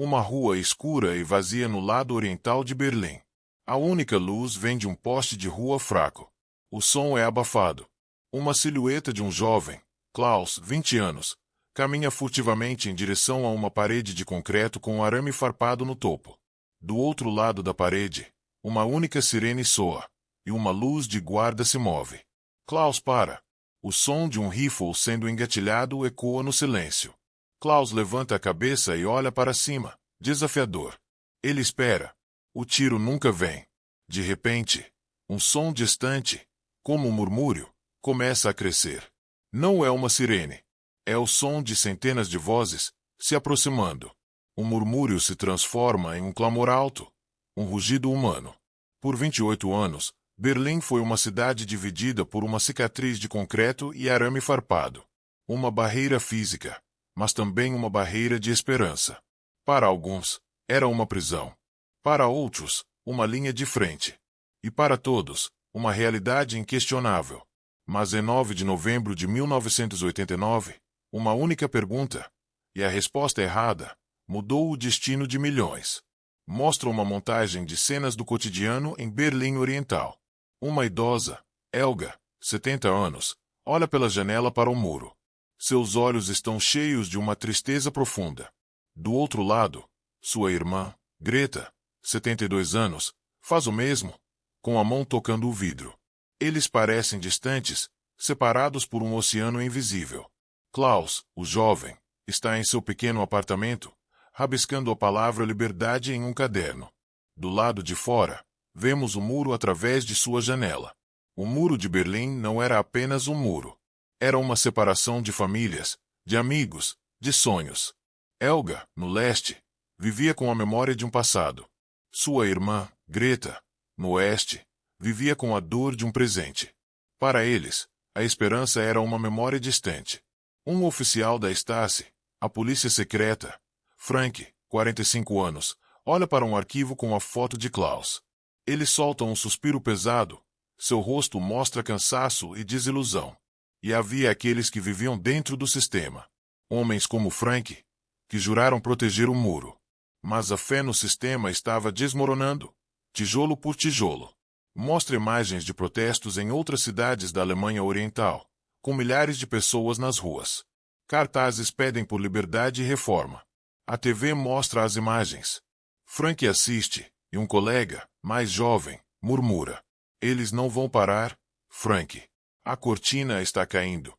Uma rua escura e vazia no lado oriental de Berlim. A única luz vem de um poste de rua fraco. O som é abafado. Uma silhueta de um jovem, Klaus, 20 anos, caminha furtivamente em direção a uma parede de concreto com um arame farpado no topo. Do outro lado da parede, uma única sirene soa, e uma luz de guarda se move. Klaus para. O som de um rifle sendo engatilhado ecoa no silêncio. Klaus levanta a cabeça e olha para cima, desafiador. Ele espera. O tiro nunca vem. De repente, um som distante, como um murmúrio, começa a crescer. Não é uma sirene. É o som de centenas de vozes se aproximando. O murmúrio se transforma em um clamor alto, um rugido humano. Por 28 anos, Berlim foi uma cidade dividida por uma cicatriz de concreto e arame farpado. Uma barreira física, mas também uma barreira de esperança. Para alguns, era uma prisão. Para outros, uma linha de frente. E para todos, uma realidade inquestionável. Mas em 9 de novembro de 1989, uma única pergunta, e a resposta errada, mudou o destino de milhões. Mostra uma montagem de cenas do cotidiano em Berlim Oriental. Uma idosa, Helga, 70 anos, olha pela janela para o muro. Seus olhos estão cheios de uma tristeza profunda. Do outro lado, sua irmã, Greta, 72 anos, faz o mesmo, com a mão tocando o vidro. Eles parecem distantes, separados por um oceano invisível. Klaus, o jovem, está em seu pequeno apartamento, rabiscando a palavra liberdade em um caderno. Do lado de fora, vemos o muro através de sua janela. O muro de Berlim não era apenas um muro. Era uma separação de famílias, de amigos, de sonhos. Helga, no leste, vivia com a memória de um passado. Sua irmã, Greta, no oeste, vivia com a dor de um presente. Para eles, a esperança era uma memória distante. Um oficial da Stasi, a polícia secreta, Frank, 45 anos, olha para um arquivo com a foto de Klaus. Ele solta um suspiro pesado, seu rosto mostra cansaço e desilusão. E havia aqueles que viviam dentro do sistema. Homens como Frank, que juraram proteger o muro. Mas a fé no sistema estava desmoronando, tijolo por tijolo. Mostra imagens de protestos em outras cidades da Alemanha Oriental, com milhares de pessoas nas ruas. Cartazes pedem por liberdade e reforma. A TV mostra as imagens. Frank assiste, e um colega, mais jovem, murmura. Eles não vão parar, Frank. A cortina está caindo.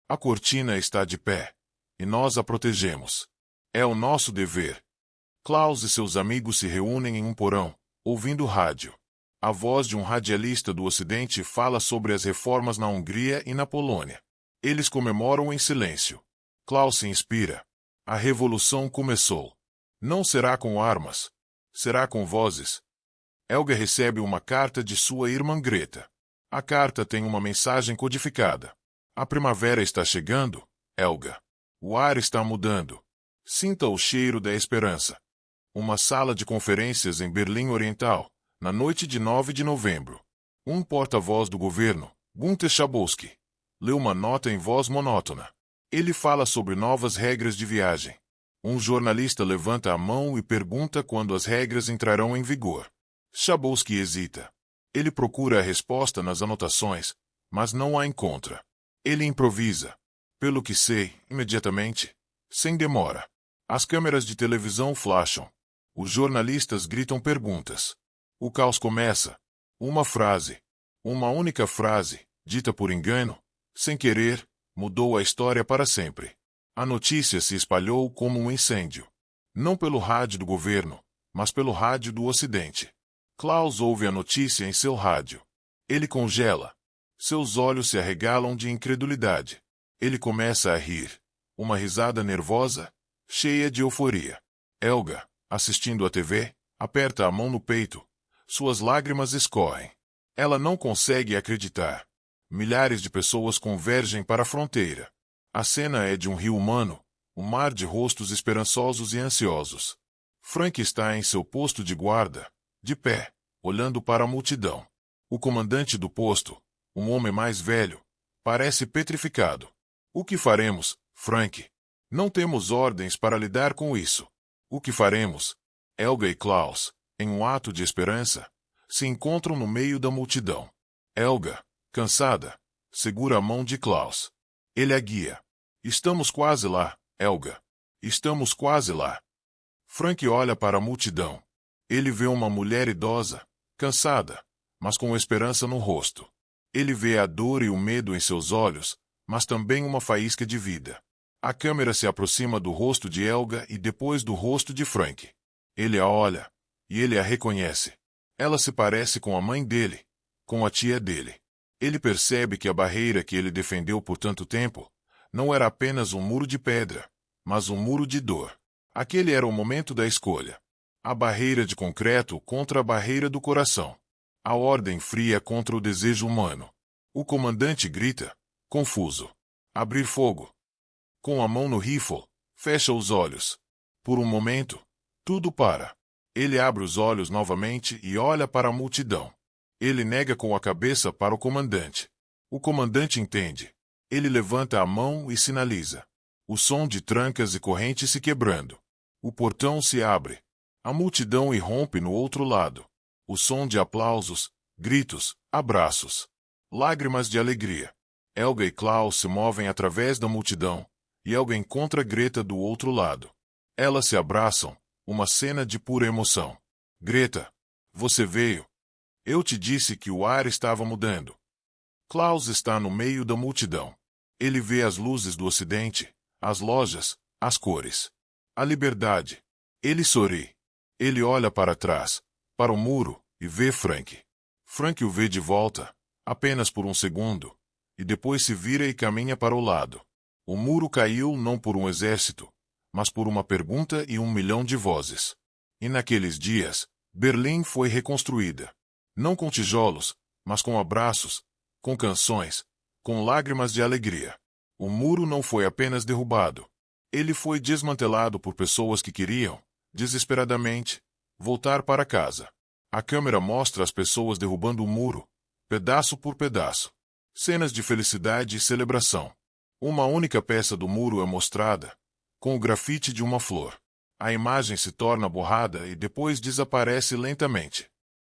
A cortina está de pé. E nós a protegemos. É o nosso dever. Klaus e seus amigos se reúnem em um porão, ouvindo rádio. A voz de um radialista do Ocidente fala sobre as reformas na Hungria e na Polônia. Eles comemoram em silêncio. Klaus se inspira. A revolução começou. Não será com armas. Será com vozes. Helga recebe uma carta de sua irmã Greta. A carta tem uma mensagem codificada. A primavera está chegando, Helga. O ar está mudando. Sinta o cheiro da esperança. Uma sala de conferências em Berlim Oriental, na noite de 9 de novembro. Um porta-voz do governo, Günther Schabowski, lê uma nota em voz monótona. Ele fala sobre novas regras de viagem. Um jornalista levanta a mão e pergunta quando as regras entrarão em vigor. Schabowski hesita. Ele procura a resposta nas anotações, mas não a encontra. Ele improvisa. Pelo que sei, imediatamente, sem demora. As câmeras de televisão flasham. Os jornalistas gritam perguntas. O caos começa. Uma frase. Uma única frase, dita por engano, sem querer, mudou a história para sempre. A notícia se espalhou como um incêndio. Não pelo rádio do governo, mas pelo rádio do Ocidente. Klaus ouve a notícia em seu rádio. Ele congela. Seus olhos se arregalam de incredulidade. Ele começa a rir. Uma risada nervosa, cheia de euforia. Helga, assistindo à TV, aperta a mão no peito. Suas lágrimas escorrem. Ela não consegue acreditar. Milhares de pessoas convergem para a fronteira. A cena é de um rio humano, um mar de rostos esperançosos e ansiosos. Frank está em seu posto de guarda, de pé, olhando para a multidão. O comandante do posto, um homem mais velho, parece petrificado. O que faremos, Frank? Não temos ordens para lidar com isso. O que faremos? Helga e Klaus, em um ato de esperança, se encontram no meio da multidão. Helga, cansada, segura a mão de Klaus. Ele a guia. Estamos quase lá, Helga. Estamos quase lá. Frank olha para a multidão. Ele vê uma mulher idosa, cansada, mas com esperança no rosto. Ele vê a dor e o medo em seus olhos, mas também uma faísca de vida. A câmera se aproxima do rosto de Helga e depois do rosto de Frank. Ele a olha, e ele a reconhece. Ela se parece com a mãe dele, com a tia dele. Ele percebe que a barreira que ele defendeu por tanto tempo não era apenas um muro de pedra, mas um muro de dor. Aquele era o momento da escolha. A barreira de concreto contra a barreira do coração. A ordem fria contra o desejo humano. O comandante grita, confuso. Abrir fogo. Com a mão no rifle, fecha os olhos. Por um momento, tudo para. Ele abre os olhos novamente e olha para a multidão. Ele nega com a cabeça para o comandante. O comandante entende. Ele levanta a mão e sinaliza. O som de trancas e correntes se quebrando. O portão se abre. A multidão irrompe no outro lado. O som de aplausos, gritos, abraços. Lágrimas de alegria. Helga e Klaus se movem através da multidão, e Helga encontra Greta do outro lado. Elas se abraçam, uma cena de pura emoção. Greta, você veio. Eu te disse que o ar estava mudando. Klaus está no meio da multidão. Ele vê as luzes do ocidente, as lojas, as cores. A liberdade. Ele sorri. Ele olha para trás, para o muro, e vê Frank. Frank o vê de volta, apenas por um segundo, e depois se vira e caminha para o lado. O muro caiu não por um exército, mas por uma pergunta e 1 milhão de vozes. E naqueles dias, Berlim foi reconstruída. Não com tijolos, mas com abraços, com canções, com lágrimas de alegria. O muro não foi apenas derrubado. Ele foi desmantelado por pessoas que queriam, desesperadamente, voltar para casa. A câmera mostra as pessoas derrubando o muro, pedaço por pedaço. Cenas de felicidade e celebração. Uma única peça do muro é mostrada, com o grafite de uma flor. A imagem se torna borrada e depois desaparece lentamente.